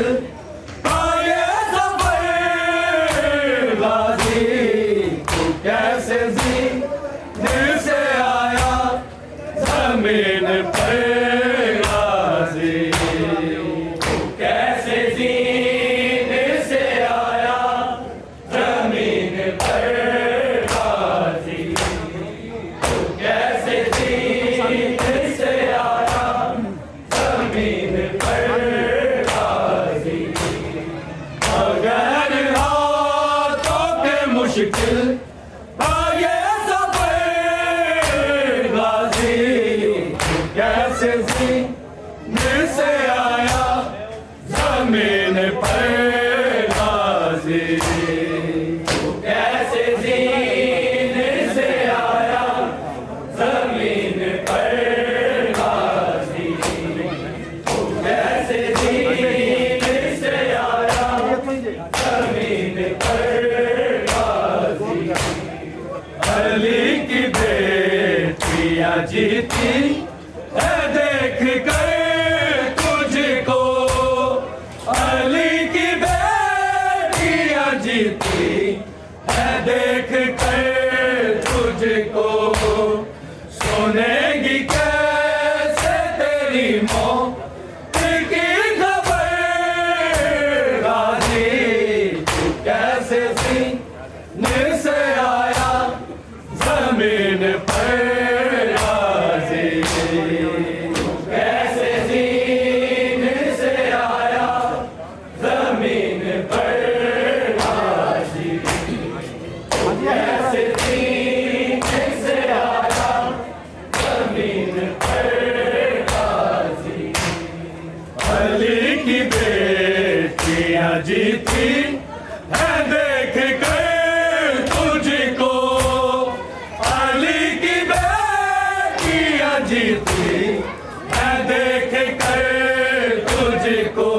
मुश्किल था ये सफर गाजी तू कैसे ज़मीन से आया ज़मीन पर गाजी तू कैसे ज़मीन से आया ज़मीन पर गाजी तू कैसे ज़मीन से आया ज़मीन पर गाजी अगर हाथों के मुश्किल था ये सफर गाजी तू कैसे ज़मीन से आया ज़मीन पर गाजी तू कैसे ज़मीन से आया ज़मीन पर गाजी तू कैसे ज़मीन से आया ज़मीन पर गाजी अली की बेटियां जीती है देख कर तुझको अली की बेटियां जीती है देख कर तुझको सुनेगी कैसे तेरी मौत की खबर गाजी तू कैसे ज़मीन से आया ज़मीन पर गाजी तू कैसे ज़मीन से आया ज़मीन पर गाजी कैसे ज़मीन से आया ज़मीन पर गाजी अली की बेटियां जीती है देख कर तुझको अली की बेटियां जीती है देख कर तुझको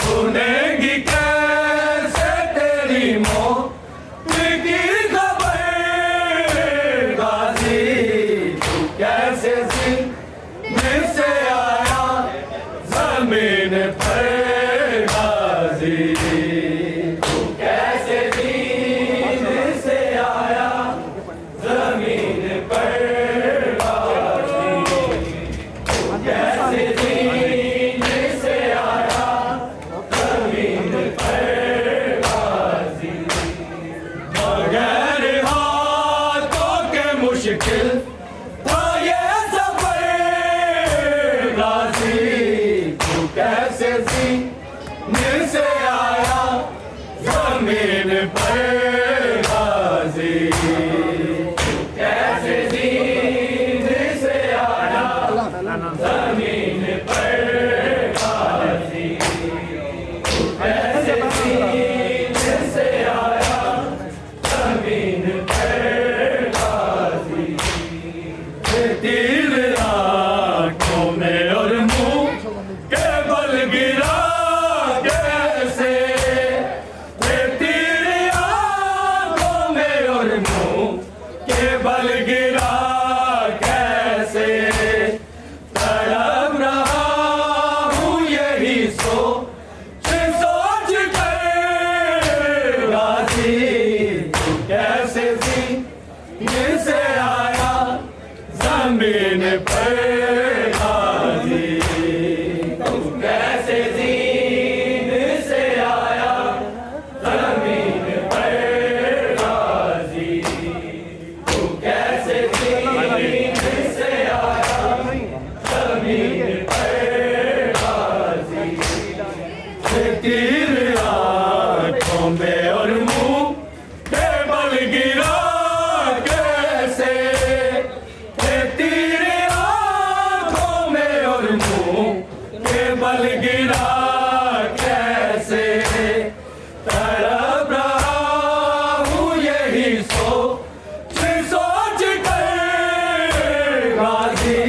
सुनेगी कैसे तेरी मौत की खबर गाजी तू कैसे ज़मीन से आया ज़मीन पर गाजी तू कैसे ज़मीन से आया ज़मीन पर गाजी तू कैसे ज़मीन से आया ज़मीन पर गाजी बगैर हाथों के मुश्किल था ये सफर गाजी तू कैसे ज़मीन से आया ज़मीन पर गाजी तू कैसे ज़मीन से आया ज़मीन पर गाजी तू कैसे ज़मीन से आया ज़मीन पर गाजी तीर आँखों में और मुंह के बल गिरा कैसे तीर आँखों में और मुंह के बल गिरा कैसे तड़प रहा हूँ यही सोच सोच कर गाजी तू कैसे ज़मीन से आया ज़मीन पर गाजी तू कैसे ज़मीन से आया ज़मीन पर गाजी तू कैसे ज़मीन से आया ज़मीन पर गाजी तीर आँखों में और मुंह के बल गिरा कैसे तीर आँखों में और मुंह के बल गिरा कैसे तड़प रहा हूँ यही सोच सोच कर गाजी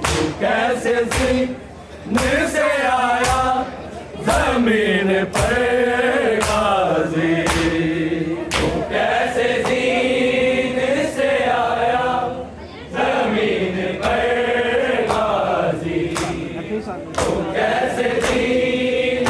तू कैसे ज़मीन से आया ज़मीन पर गाजी तू कैसे ज़मीन से आया ज़मीन पर गाजी तू कैसे ज़मीन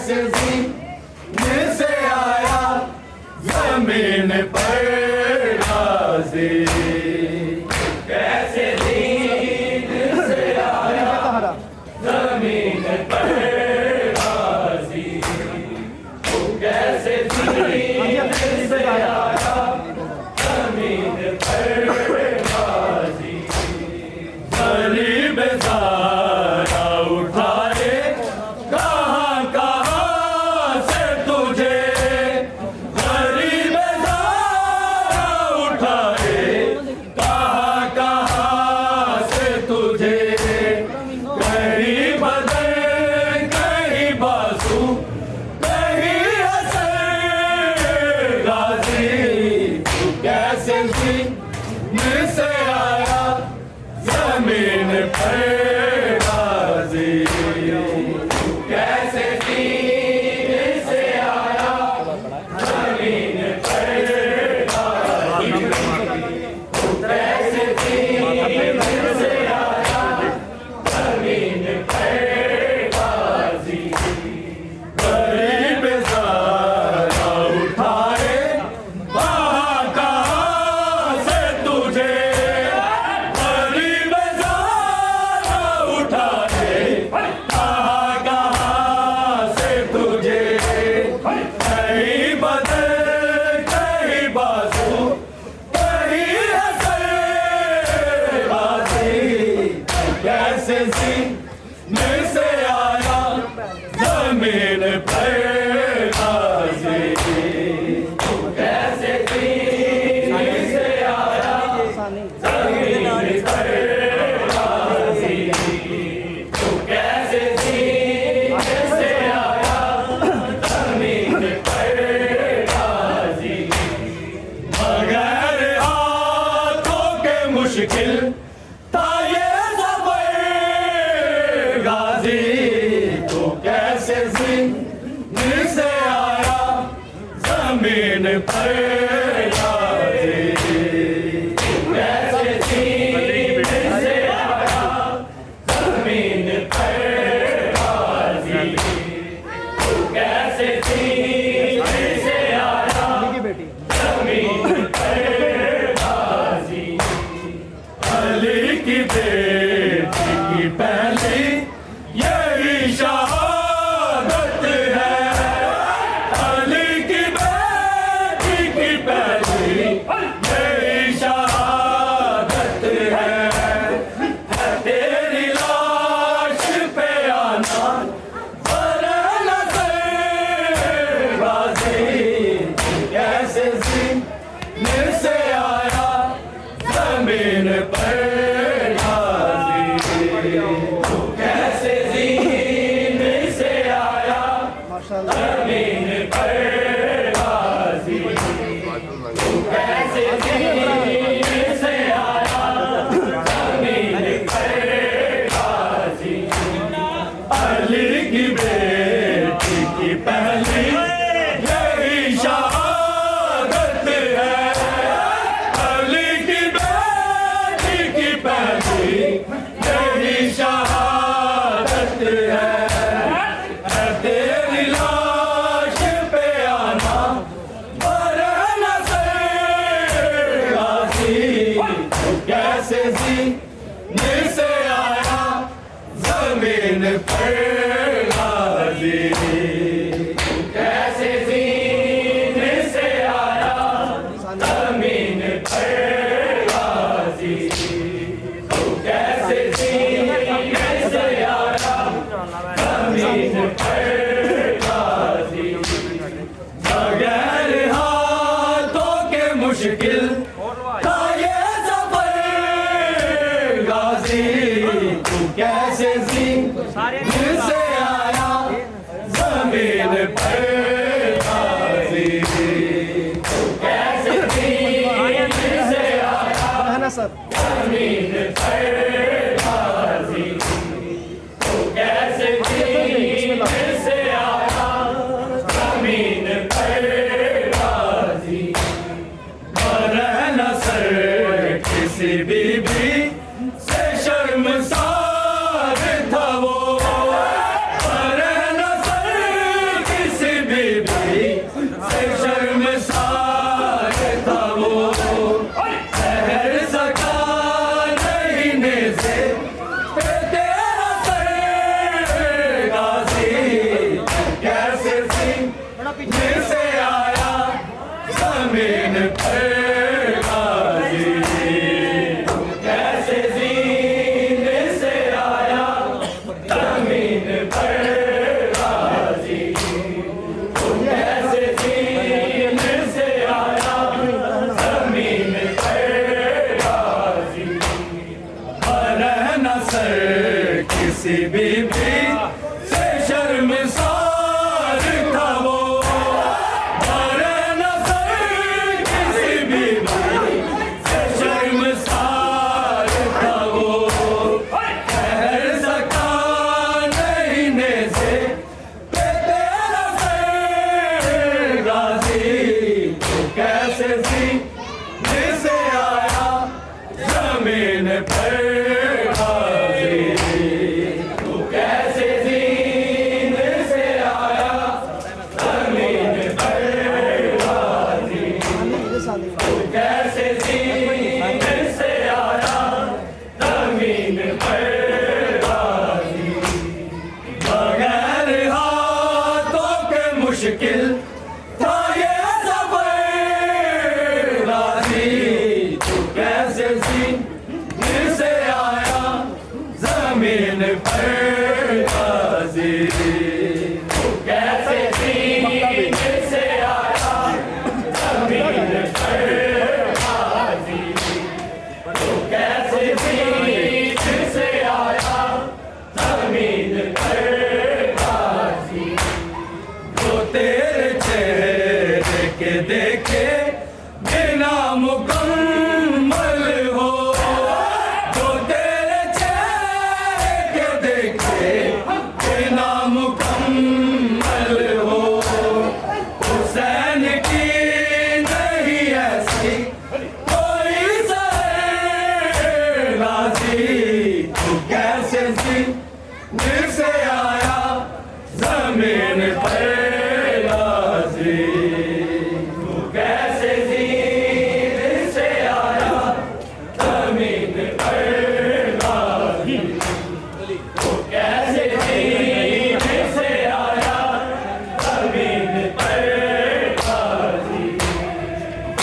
कैसे जीने से आया जमीन पर गाजी कैसे जीने से आया जमीन पर गाजी कैसे जीने से आया जमीन पर गाजी गरीब ज़ारा उठाए कहाँ कहाँ से तुझे गरीब ज़ारा उठाए कहाँ कहाँ से तुझे कहीं बदन कहीं बासु कहीं असर गाजी तू कैसे जीने से आया जमीन पर गाजी कैसे जीने से आया जमीन पर गाजी कैसे जीने से आया जमीन पर गाजी गरीब ज़ारा उठाए कहाँ कहाँ से तुझे गरीब ज़ारा उठाए कहाँ कहाँ से तुझे कहीं बदल कहीं बासु कहीं असर गाजी कैसे जीने से आया जमीन पर गाजी कैसे जीने से आया जमीन पर गाजी कैसे जीने से आया जमीन पर गाजी मगर हाथों के मुश्किल था ये सफर गाजी तो कैसे जीने से आया जमीन पर गाजी कैसे जीने से आया जमीन पर गाजी कैसे जीने से आया जमीन पर गाजी अली की बेटी की पहली यही शहादत है अली की बेटी की पहली यही शहादत है तेरी लाश पे आना बरन से गाजी कैसे जीने से आया जमीन पर गाजी कैसे जीने से आया जमीन पर गाजी कैसे जीने से आया जमीन पर गाजी अली की बेटी की पहली यही शहादत है अली की बेटी की पहली यही शहादत है तेरी लाश पे आना बरन से गाजी कैसे जीने से आया जमीन पर गाजी कैसे जीने से आया जमीन पर गाजी कैसे जीने से आया जमीन पर गाजी बगैर हाथों के मुश्किल था ये सफर गाजी तू कैसे जीने से आया जमीन पर गाजी कैसे जीने से आया जमीन पर गाजी कैसे जीने से आया जमीन पर गाजी मरन सर किसी बीबी से शर्मसार था वो मरन सर बीबी से शर्मसार था वो, ठहर सका नहीं ने से तेरा सर गाजी, कैसे सीने से आया जमीन पर गाजी, कैसे सीने से आया जमीन पर गाजी, कैसे सीने से आया जमीन पर गाजी, रहना सर किसी बीबी से शर्मसार था वो, रहना सर किसी बीबी से शर्मसार था वो, ठहर सका नहीं ने से तेरा सर गाजी, तो कैसे सीने से आया जमीन पर गाजी, तो कैसे सीने से आया जमीन पर गाजी, तो कैसे सीने से आया जमीन पर गाजी, बगैर हाथों के मुश्किल था ये सफर गाजी, तो कैसे सीने से आया जमीन पर गाजी, तो कैसे सीने से आया जमीन पर गाजी, तो कैसे सीने से आया जमीन पर गाजी, जो तेरे चेहरे के देखे बिना मुकम्मल हो, जो तेरे चेहरे के देखे बिना मुकम्मल हो, हुसैन की नहीं ऐसी कोई सर गाजी, तू कैसे सीने से आया जमीन पर गाजी, तू कैसे सीने से आया जमीन पर गाजी, तू कैसे सीने से आया जमीन पर गाजी,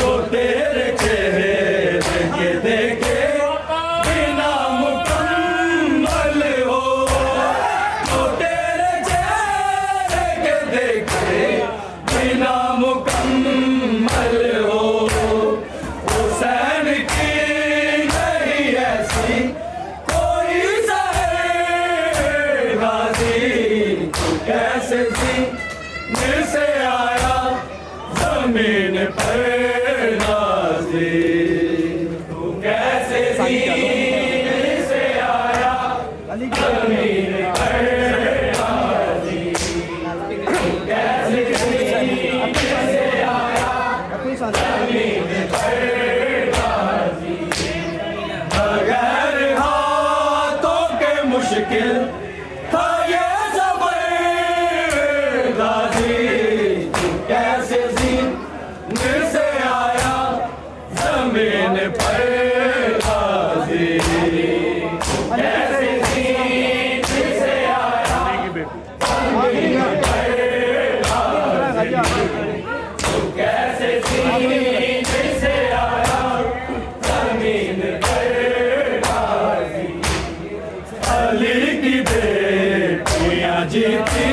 तो तेरे चेहरे के देखे बिना मुकम्मल हो, तो तेरे चेहरे के देखे बिना मुकम्मल हो, हुसैन की नहीं ऐसी कोई सर गाजी, तू कैसे सीने से आया जमीन पर गाजी, तू कैसे सीने से आया जमीन पर गाजी, तू कैसे सीने से आया जमीन पर गाजी, बगैर हाथों के मुश्किल था ये सफर गाजी, तू कैसे सीने से आया जमीन पर गाजी, तू कैसे सीने से आया जमीन पर गाजी, तू कैसे सीने से आया जमीन पर गाजी, अली की बेटियां जीती